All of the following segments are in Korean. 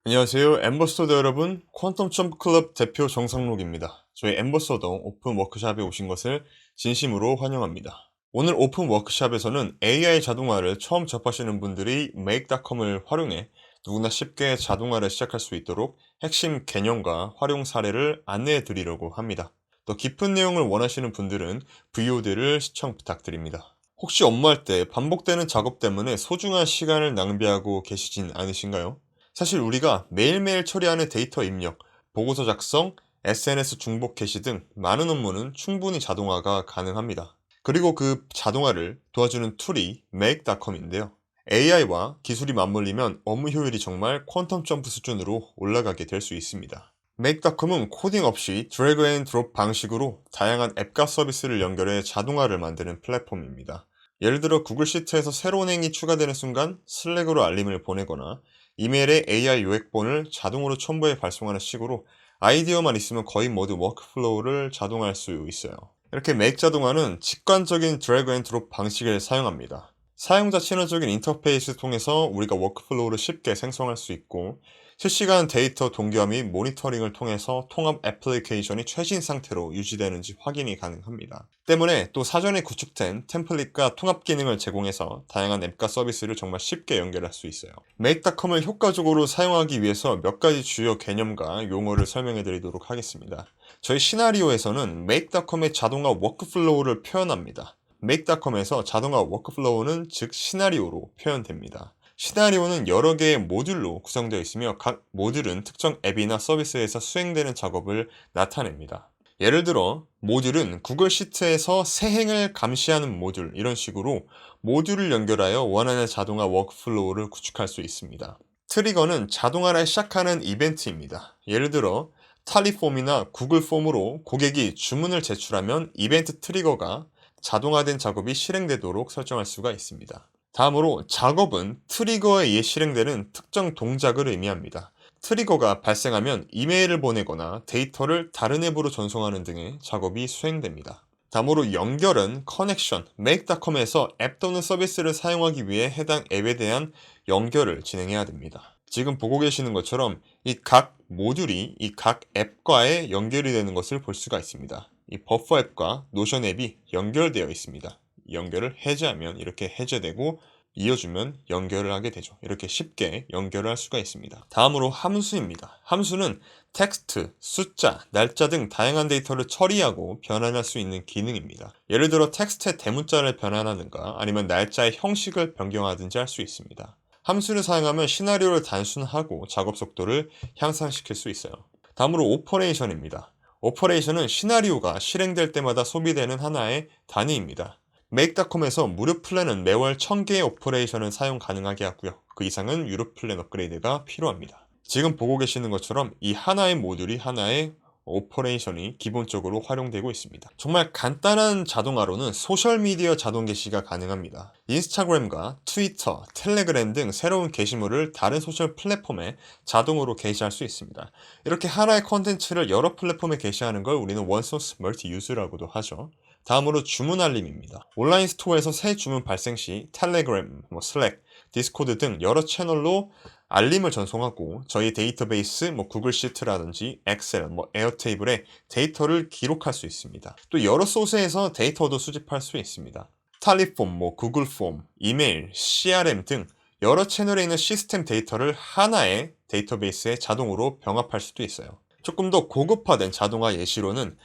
안녕하세요. 엠버서더 여러분, 퀀텀 점프 클럽 대표 정상록입니다. 저희 엠버서더 오픈 워크샵에 오신 것을 진심으로 환영합니다. 오늘 오픈 워크샵에서는 AI 자동화를 처음 접하시는 분들이 make.com을 활용해 누구나 쉽게 자동화를 시작할 수 있도록 핵심 개념과 활용 사례를 안내해 드리려고 합니다. 더 깊은 내용을 원하시는 분들은 VOD를 시청 부탁드립니다. 혹시 업무할 때 반복되는 작업 때문에 소중한 시간을 낭비하고 계시진 않으신가요? 사실 우리가 매일매일 처리하는 데이터 입력, 보고서 작성, SNS 중복 게시 등 많은 업무는 충분히 자동화가 가능합니다. 그리고 그 자동화를 도와주는 툴이 make.com인데요. AI와 기술이 맞물리면 업무 효율이 정말 퀀텀 점프 수준으로 올라가게 될 수 있습니다. make.com은 코딩 없이 드래그 앤 드롭 방식으로 다양한 앱과 서비스를 연결해 자동화를 만드는 플랫폼입니다. 예를 들어 구글 시트에서 새로운 행이 추가되는 순간 슬랙으로 알림을 보내거나 이메일에 AI 요약본을 자동으로 첨부해 발송하는 식으로 아이디어만 있으면 거의 모두 워크플로우를 자동화할 수 있어요. 이렇게 맥 자동화는 직관적인 드래그 앤 드롭 방식을 사용합니다. 사용자 친화적인 인터페이스 통해서 우리가 워크플로우를 쉽게 생성할 수 있고 실시간 데이터 동기화 및 모니터링을 통해서 통합 애플리케이션이 최신 상태로 유지되는지 확인이 가능합니다. 때문에 또 사전에 구축된 템플릿과 통합 기능을 제공해서 다양한 앱과 서비스를 정말 쉽게 연결할 수 있어요. make.com을 효과적으로 사용하기 위해서 몇 가지 주요 개념과 용어를 설명해 드리도록 하겠습니다. 저희 시나리오에서는 make.com의 자동화 워크플로우를 표현합니다. make.com에서 자동화 워크플로우는 즉 시나리오로 표현됩니다. 시나리오는 여러 개의 모듈로 구성되어 있으며 각 모듈은 특정 앱이나 서비스에서 수행되는 작업을 나타냅니다. 예를 들어 모듈은 구글 시트에서 새 행을 감시하는 모듈 이런 식으로 모듈을 연결하여 원하는 자동화 워크플로우를 구축할 수 있습니다. 트리거는 자동화를 시작하는 이벤트입니다. 예를 들어 탈리폼이나 구글 폼으로 고객이 주문을 제출하면 이벤트 트리거가 자동화된 작업이 실행되도록 설정할 수가 있습니다. 다음으로 작업은 트리거에 의해 실행되는 특정 동작을 의미합니다. 트리거가 발생하면 이메일을 보내거나 데이터를 다른 앱으로 전송하는 등의 작업이 수행됩니다. 다음으로 연결은 커넥션, make.com에서 앱 또는 서비스를 사용하기 위해 해당 앱에 대한 연결을 진행해야 됩니다. 지금 보고 계시는 것처럼 이 각 모듈이 이 각 앱과의 연결이 되는 것을 볼 수가 있습니다. 이 버퍼 앱과 노션 앱이 연결되어 있습니다. 연결을 해제하면 이렇게 해제되고 이어주면 연결을 하게 되죠. 이렇게 쉽게 연결을 할 수가 있습니다. 다음으로 함수입니다. 함수는 텍스트, 숫자, 날짜 등 다양한 데이터를 처리하고 변환할 수 있는 기능입니다. 예를 들어 텍스트의 대문자를 변환하든가 아니면 날짜의 형식을 변경하든지 할 수 있습니다. 함수를 사용하면 시나리오를 단순하고 작업 속도를 향상시킬 수 있어요. 다음으로 오퍼레이션입니다. 오퍼레이션은 시나리오가 실행될 때마다 소비되는 하나의 단위입니다. make.com에서 무료 플랜은 매월 1000개의 오퍼레이션을 사용 가능하게 하고요. 그 이상은 유료 플랜 업그레이드가 필요합니다. 지금 보고 계시는 것처럼 이 하나의 모듈이 하나의 오퍼레이션이 기본적으로 활용되고 있습니다. 정말 간단한 자동화로는 소셜미디어 자동 게시가 가능합니다. 인스타그램과 트위터, 텔레그램 등 새로운 게시물을 다른 소셜 플랫폼에 자동으로 게시할 수 있습니다. 이렇게 하나의 컨텐츠를 여러 플랫폼에 게시하는 걸 우리는 원소스 멀티 유즈라고도 하죠. 다음으로 주문 알림입니다. 온라인 스토어에서 새 주문 발생 시 텔레그램, 슬랙, 디스코드 등 여러 채널로 알림을 전송하고 저희 데이터베이스 구글 시트라든지 엑셀, 에어테이블에 데이터를 기록할 수 있습니다. 또 여러 소스에서 데이터도 수집할 수 있습니다. 탈리폼, 구글 폼, 이메일, CRM 등 여러 채널에 있는 시스템 데이터를 하나의 데이터베이스에 자동으로 병합할 수도 있어요. 조금 더 고급화된 자동화 예시로는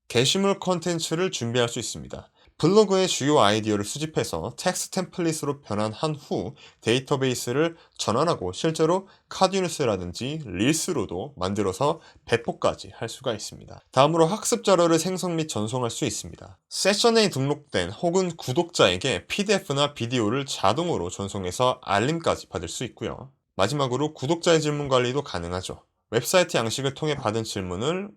게시물 컨텐츠를 준비할 수 있습니다. 블로그의 주요 아이디어를 수집해서 텍스트 템플릿으로 변환한 후 데이터베이스를 전환하고 실제로 카드뉴스라든지 릴스로도 만들어서 배포까지 할 수가 있습니다. 다음으로 학습 자료를 생성 및 전송할 수 있습니다. 세션에 등록된 혹은 구독자에게 PDF나 비디오를 자동으로 전송해서 알림까지 받을 수 있고요. 마지막으로 구독자의 질문 관리도 가능하죠. 웹사이트 양식을 통해 받은 질문을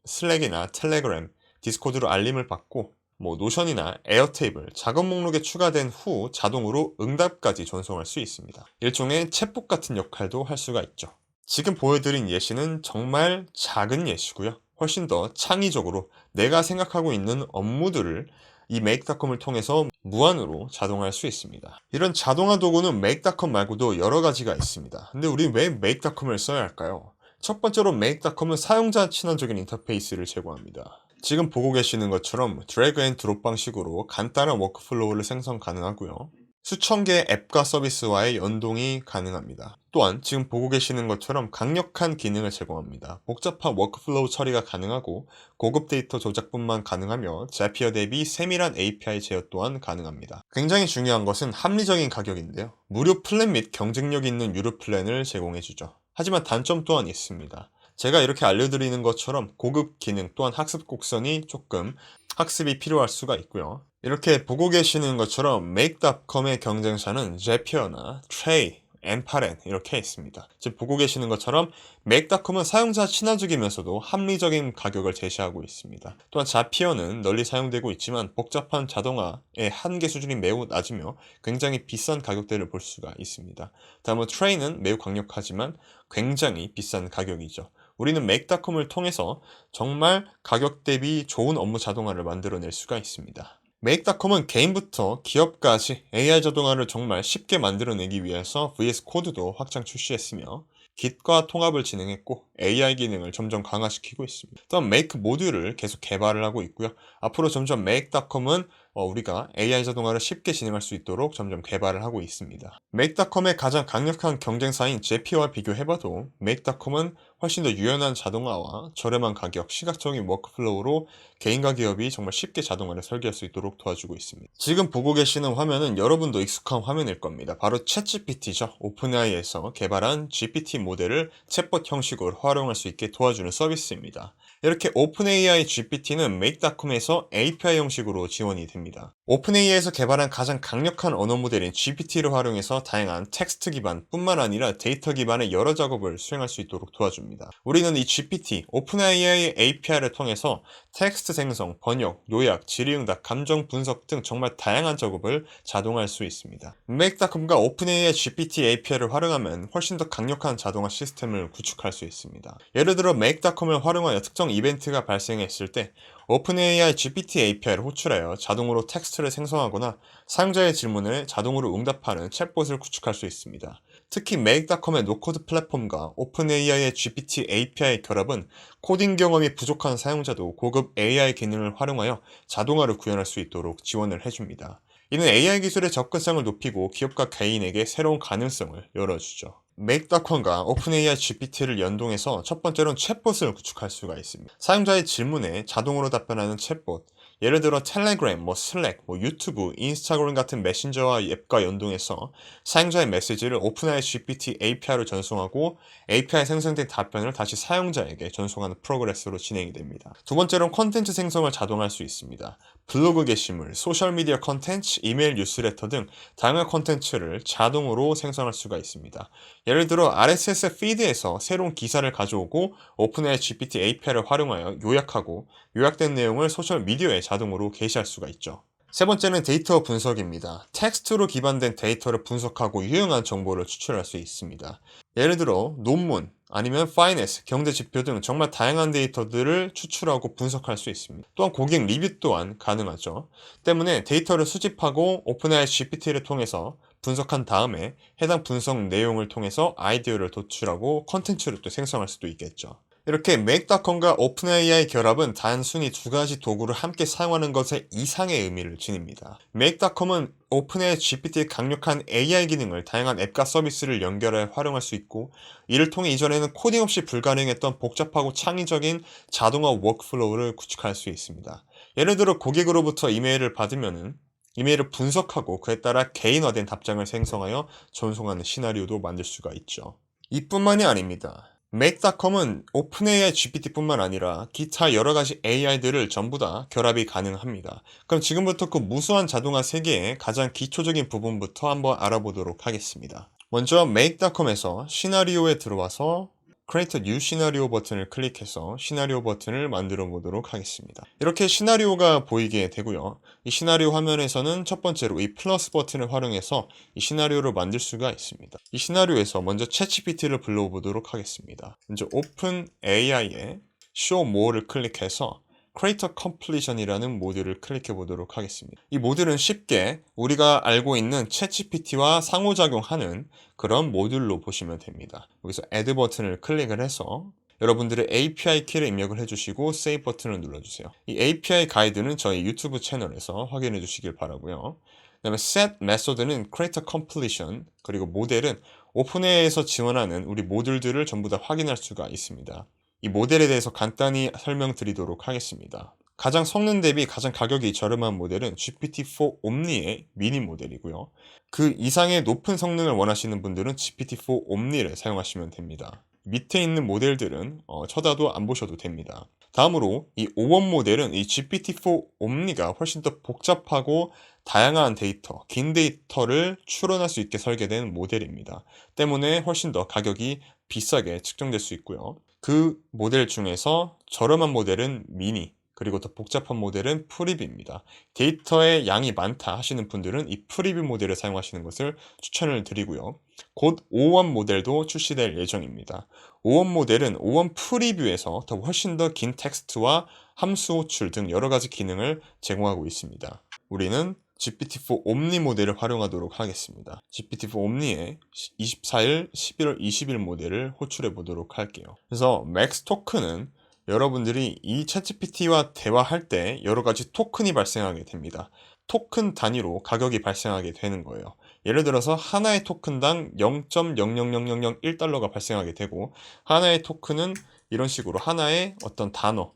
슬랙이나 텔레그램, 디스코드로 알림을 받고 노션이나 에어테이블, 작업 목록에 추가된 후 자동으로 응답까지 전송할 수 있습니다. 일종의 챗봇 같은 역할도 할 수가 있죠. 지금 보여드린 예시는 정말 작은 예시고요. 훨씬 더 창의적으로 내가 생각하고 있는 업무들을 이 Make.com을 통해서 무한으로 자동화할 수 있습니다. 이런 자동화 도구는 Make.com 말고도 여러 가지가 있습니다. 근데 우린 왜 Make.com을 써야 할까요? 첫 번째로 Make.com은 사용자 친화적인 인터페이스를 제공합니다. 지금 보고 계시는 것처럼 드래그 앤 드롭 방식으로 간단한 워크플로우를 생성 가능하고요. 수천 개의 앱과 서비스와의 연동이 가능합니다. 또한 지금 보고 계시는 것처럼 강력한 기능을 제공합니다. 복잡한 워크플로우 처리가 가능하고 고급 데이터 조작뿐만 가능하며 자피어 대비 세밀한 API 제어 또한 가능합니다. 굉장히 중요한 것은 합리적인 가격인데요. 무료 플랜 및 경쟁력 있는 유료 플랜을 제공해주죠. 하지만 단점 또한 있습니다. 제가 이렇게 알려드리는 것처럼 고급 기능 또한 학습 곡선이 조금 학습이 필요할 수가 있고요. 이렇게 보고 계시는 것처럼 Make.com의 경쟁사는 Zapier나 Tray, 엠파렌 이렇게 있습니다. 지금 보고 계시는 것처럼 Make.com은 사용자 친화적이면서도 합리적인 가격을 제시하고 있습니다. 또한 Zapier는 널리 사용되고 있지만 복잡한 자동화의 한계 수준이 매우 낮으며 굉장히 비싼 가격대를 볼 수가 있습니다. 다음은 Tray는 매우 강력하지만 굉장히 비싼 가격이죠. 우리는 Make.com을 통해서 정말 가격 대비 좋은 업무 자동화를 만들어낼 수가 있습니다. Make.com은 개인부터 기업까지 AI 자동화를 정말 쉽게 만들어내기 위해서 VS 코드도 확장 출시했으며 Git과 통합을 진행했고 AI 기능을 점점 강화시키고 있습니다. 또한 Make 모듈을 계속 개발을 하고 있고요. 앞으로 점점 Make.com은 우리가 AI 자동화를 쉽게 진행할 수 있도록 점점 개발을 하고 있습니다. Make.com의 가장 강력한 경쟁사인 Zapier와 비교해봐도 Make.com은 훨씬 더 유연한 자동화와 저렴한 가격, 시각적인 워크플로우로 개인과 기업이 정말 쉽게 자동화를 설계할 수 있도록 도와주고 있습니다. 지금 보고 계시는 화면은 여러분도 익숙한 화면일 겁니다. 바로 챗GPT죠. 오픈AI에서 개발한 GPT 모델을 챗봇 형식으로 활용할 수 있게 도와주는 서비스입니다. 이렇게 오픈AI GPT는 Make.com에서 API 형식으로 지원이 됩니다. 오픈AI에서 개발한 가장 강력한 언어 모델인 GPT를 활용해서 다양한 텍스트 기반 뿐만 아니라 데이터 기반의 여러 작업을 수행할 수 있도록 도와줍니다. 우리는 이 GPT, 오픈AI API를 통해서 텍스트 생성, 번역, 요약, 질의응답, 감정 분석 등 정말 다양한 작업을 자동화할 수 있습니다. Make.com과 오픈AI GPT API를 활용하면 훨씬 더 강력한 자동화 시스템을 구축할 수 있습니다. 예를 들어 Make.com을 활용하여 특정 이벤트가 발생했을 때 오픈AI GPT API를 호출하여 자동으로 텍스트를 생성하거나 사용자의 질문에 자동으로 응답하는 챗봇을 구축할 수 있습니다. 특히 Make.com의 노코드 플랫폼과 오픈AI의 GPT API 결합은 코딩 경험이 부족한 사용자도 고급 AI 기능을 활용하여 자동화를 구현할 수 있도록 지원을 해줍니다. 이는 AI 기술의 접근성을 높이고 기업과 개인에게 새로운 가능성을 열어주죠. Make.com과 오픈AI GPT를 연동해서 첫 번째로는 챗봇을 구축할 수가 있습니다. 사용자의 질문에 자동으로 답변하는 챗봇, 예를 들어 텔레그램, 슬랙, 유튜브, 인스타그램 같은 메신저와 앱과 연동해서 사용자의 메시지를 오픈AI GPT API로 전송하고 API 생성된 답변을 다시 사용자에게 전송하는 프로그레스로 진행이 됩니다. 두 번째로는 콘텐츠 생성을 자동화할 수 있습니다. 블로그 게시물, 소셜미디어 콘텐츠, 이메일 뉴스레터 등 다양한 콘텐츠를 자동으로 생성할 수가 있습니다. 예를 들어 RSS 피드에서 새로운 기사를 가져오고 오픈AI GPT API를 활용하여 요약하고 요약된 내용을 소셜미디어에 자동으로 게시할 수가 있죠. 세 번째는 데이터 분석입니다. 텍스트로 기반된 데이터를 분석하고 유용한 정보를 추출할 수 있습니다. 예를 들어 논문, 아니면 파이낸스, 경제 지표 등 정말 다양한 데이터들을 추출하고 분석할 수 있습니다. 또한 고객 리뷰 또한 가능하죠. 때문에 데이터를 수집하고 오픈AI GPT를 통해서 분석한 다음에 해당 분석 내용을 통해서 아이디어를 도출하고 컨텐츠를 또 생성할 수도 있겠죠. 이렇게 Make.com과 오픈AI 결합은 단순히 두 가지 도구를 함께 사용하는 것에 이상의 의미를 지닙니다. Make.com은 오픈AI GPT의 강력한 AI 기능을 다양한 앱과 서비스를 연결해 활용할 수 있고, 이를 통해 이전에는 코딩 없이 불가능했던 복잡하고 창의적인 자동화 워크플로우를 구축할 수 있습니다. 예를 들어 고객으로부터 이메일을 받으면은 이메일을 분석하고 그에 따라 개인화된 답장을 생성하여 전송하는 시나리오도 만들 수가 있죠. 이뿐만이 아닙니다. Make.com은 오픈AI GPT뿐만 아니라 기타 여러가지 AI들을 전부 다 결합이 가능합니다. 그럼 지금부터 그 무수한 자동화 세계의 가장 기초적인 부분부터 한번 알아보도록 하겠습니다. 먼저 Make.com에서 시나리오에 들어와서 Create a New Scenario 버튼을 클릭해서 시나리오 버튼을 만들어 보도록 하겠습니다. 이렇게 시나리오가 보이게 되고요. 이 시나리오 화면에서는 첫 번째로 이 플러스 버튼을 활용해서 이 시나리오를 만들 수가 있습니다. 이 시나리오에서 먼저 챗GPT를 불러보도록 하겠습니다. 먼저 OpenAI의 Show More를 클릭해서 Creator Completion이라는 모듈을 클릭해 보도록 하겠습니다. 이 모듈은 쉽게 우리가 알고 있는 챗GPT와 상호작용하는 그런 모듈로 보시면 됩니다. 여기서 Add 버튼을 클릭을 해서 여러분들의 API 키를 입력을 해주시고 Save 버튼을 눌러주세요. 이 API 가이드는 저희 유튜브 채널에서 확인해 주시길 바라고요. 그 다음에 Set Method는 Creator Completion, 그리고 모델은 오픈AI에서 지원하는 우리 모듈들을 전부 다 확인할 수가 있습니다. 이 모델에 대해서 간단히 설명드리도록 하겠습니다. 가장 성능 대비 가장 가격이 저렴한 모델은 GPT-4 Omni의 미니 모델이고요. 그 이상의 높은 성능을 원하시는 분들은 GPT-4 Omni를 사용하시면 됩니다. 밑에 있는 모델들은 쳐다도 안 보셔도 됩니다. 다음으로 이 5원 모델은 이 GPT-4 Omni가 훨씬 더 복잡하고 다양한 데이터, 긴 데이터를 추론할 수 있게 설계된 모델입니다. 때문에 훨씬 더 가격이 비싸게 측정될 수 있고요. 그 모델 중에서 저렴한 모델은 미니, 그리고 더 복잡한 모델은 프리뷰입니다. 데이터의 양이 많다 하시는 분들은 이 프리뷰 모델을 사용하시는 것을 추천을 드리고요. 곧 5원 모델도 출시될 예정입니다. 5원 모델은 5원 프리뷰에서 더 훨씬 더 긴 텍스트와 함수 호출 등 여러 가지 기능을 제공하고 있습니다. 우리는 GPT-4 Omni 모델을 활용하도록 하겠습니다. GPT-4 Omni의 24일, 11월 20일 모델을 호출해 보도록 할게요. 그래서 맥스 토큰은 여러분들이 이 챗GPT와 대화할 때 여러 가지 토큰이 발생하게 됩니다. 토큰 단위로 가격이 발생하게 되는 거예요. 예를 들어서 하나의 토큰당 0.00001달러가 발생하게 되고, 하나의 토큰은 이런 식으로 하나의 어떤 단어,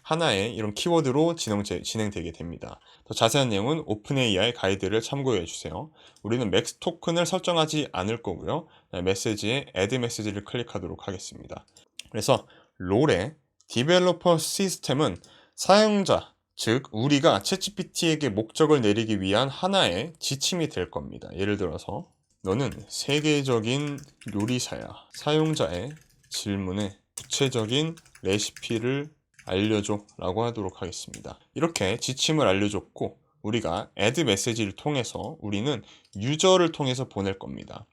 하나의 이런 키워드로 진행되게 됩니다. 더 자세한 내용은 오픈AI 가이드를 참고해 주세요. 우리는 맥스 토큰을 설정하지 않을 거고요. 메시지에 Add 메시지를 클릭하도록 하겠습니다. 그래서 롤의 디벨로퍼 시스템은 사용자, 즉 우리가 챗GPT에게 목적을 내리기 위한 하나의 지침이 될 겁니다. 예를 들어서 너는 세계적인 요리사야. 사용자의 질문에 구체적인 레시피를 알려줘 라고 하도록 하겠습니다. 이렇게 지침을 알려줬고, 우리가 add 메시지를 통해서 우리는 유저를 통해서 보낼 겁니다.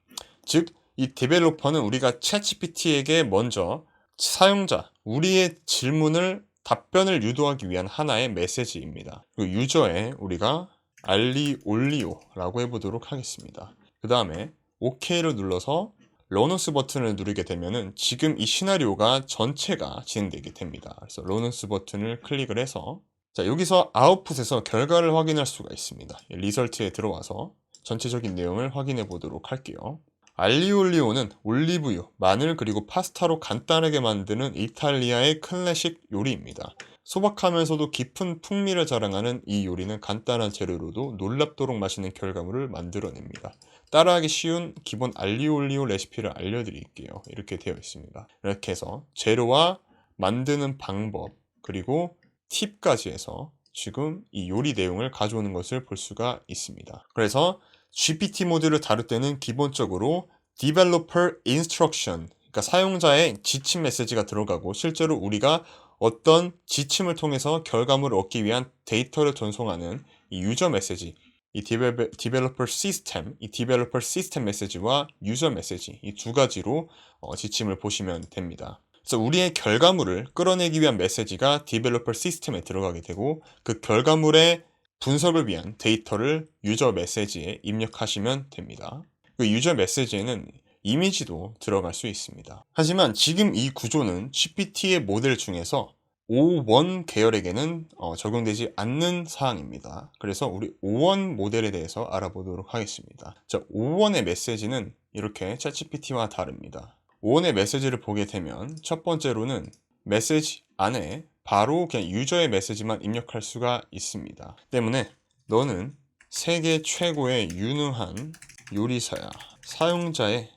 즉 이 디벨로퍼는 우리가 챗GPT에게 먼저 사용자, 우리의 질문을 답변을 유도하기 위한 하나의 메시지입니다. 그리고 유저에 우리가 알리올리오라고 해보도록 하겠습니다. 그 다음에 OK를 눌러서 러너스 버튼을 누르게 되면은 지금 이 시나리오가 전체가 진행되게 됩니다. 그래서 러너스 버튼을 클릭을 해서 여기서 아웃풋에서 결과를 확인할 수가 있습니다. 리설트에 들어와서 전체적인 내용을 확인해 보도록 할게요. 알리올리오는 올리브유, 마늘 그리고 파스타로 간단하게 만드는 이탈리아의 클래식 요리입니다. 소박하면서도 깊은 풍미를 자랑하는 이 요리는 간단한 재료로도 놀랍도록 맛있는 결과물을 만들어냅니다. 따라하기 쉬운 기본 알리올리오 레시피를 알려드릴게요. 이렇게 되어 있습니다. 이렇게 해서 재료와 만드는 방법, 그리고 팁까지 해서 지금 이 요리 내용을 가져오는 것을 볼 수가 있습니다. 그래서 GPT 모듈을 다룰 때는 기본적으로 Developer Instruction, 그러니까 사용자의 지침 메시지가 들어가고, 실제로 우리가 어떤 지침을 통해서 결과물을 얻기 위한 데이터를 전송하는 이 유저 메시지, 이 Developer System, 이 Developer System 메시지와 유저 메시지, 이 두 가지로 지침을 보시면 됩니다. 그래서 우리의 결과물을 끌어내기 위한 메시지가 Developer System에 들어가게 되고, 그 결과물의 분석을 위한 데이터를 유저 메시지에 입력하시면 됩니다. 그 유저 메시지에는 이미지도 들어갈 수 있습니다. 하지만 지금 이 구조는 GPT의 모델 중에서 5원 계열에게는 적용되지 않는 사항입니다. 그래서 우리 5원 모델에 대해서 알아보도록 하겠습니다. 5원의 메시지는 이렇게 챗GPT와 다릅니다. 5원의 메시지를 보게 되면 첫 번째로는 메시지 안에 바로 그냥 유저의 메시지만 입력할 수가 있습니다. 때문에 너는 세계 최고의 유능한 요리사야. 사용자의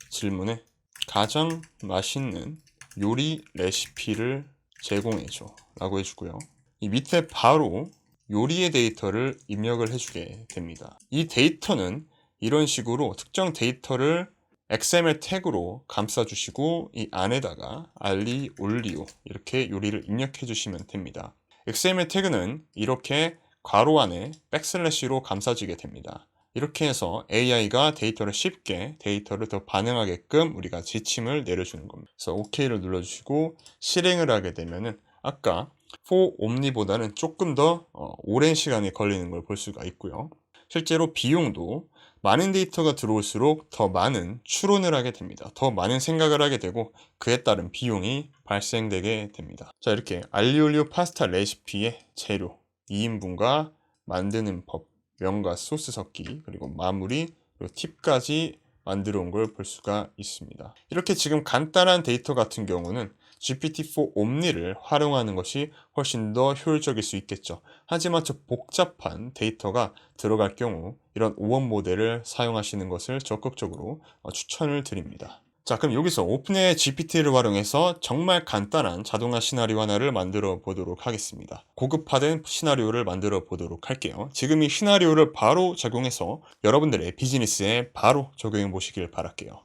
질문에 가장 맛있는 요리 레시피를 제공해줘 라고 해주고요. 이 밑에 바로 요리의 데이터를 입력을 해주게 됩니다. 이 데이터는 이런 식으로 특정 데이터를 XML 태그로 감싸주시고, 이 안에다가 알리 올리오 이렇게 요리를 입력해 주시면 됩니다. XML 태그는 이렇게 괄호 안에 백슬래시로 감싸지게 됩니다. 이렇게 해서 AI가 데이터를 더 반영하게끔 우리가 지침을 내려주는 겁니다. 그래서 OK를 눌러주시고 실행을 하게 되면은 아까 for omni보다는 조금 더 오랜 시간이 걸리는 걸 볼 수가 있고요. 실제로 비용도 많은 데이터가 들어올수록 더 많은 추론을 하게 됩니다. 더 많은 생각을 하게 되고 그에 따른 비용이 발생되게 됩니다. 자, 이렇게 알리올리오 파스타 레시피의 재료, 2인분과 만드는 법, 면과 소스 섞기, 그리고 마무리, 그리고 팁까지 만들어 온 걸 볼 수가 있습니다. 이렇게 지금 간단한 데이터 같은 경우는 GPT-4 옴니를 활용하는 것이 훨씬 더 효율적일 수 있겠죠. 하지만 저 복잡한 데이터가 들어갈 경우 이런 5원 모델을 사용하시는 것을 적극적으로 추천을 드립니다. 자, 그럼 여기서 오픈AI GPT를 활용해서 정말 간단한 자동화 시나리오 하나를 만들어 보도록 하겠습니다. 고급화된 시나리오를 만들어 보도록 할게요. 지금 이 시나리오를 바로 적용해서 여러분들의 비즈니스에 바로 적용해 보시길 바랄게요.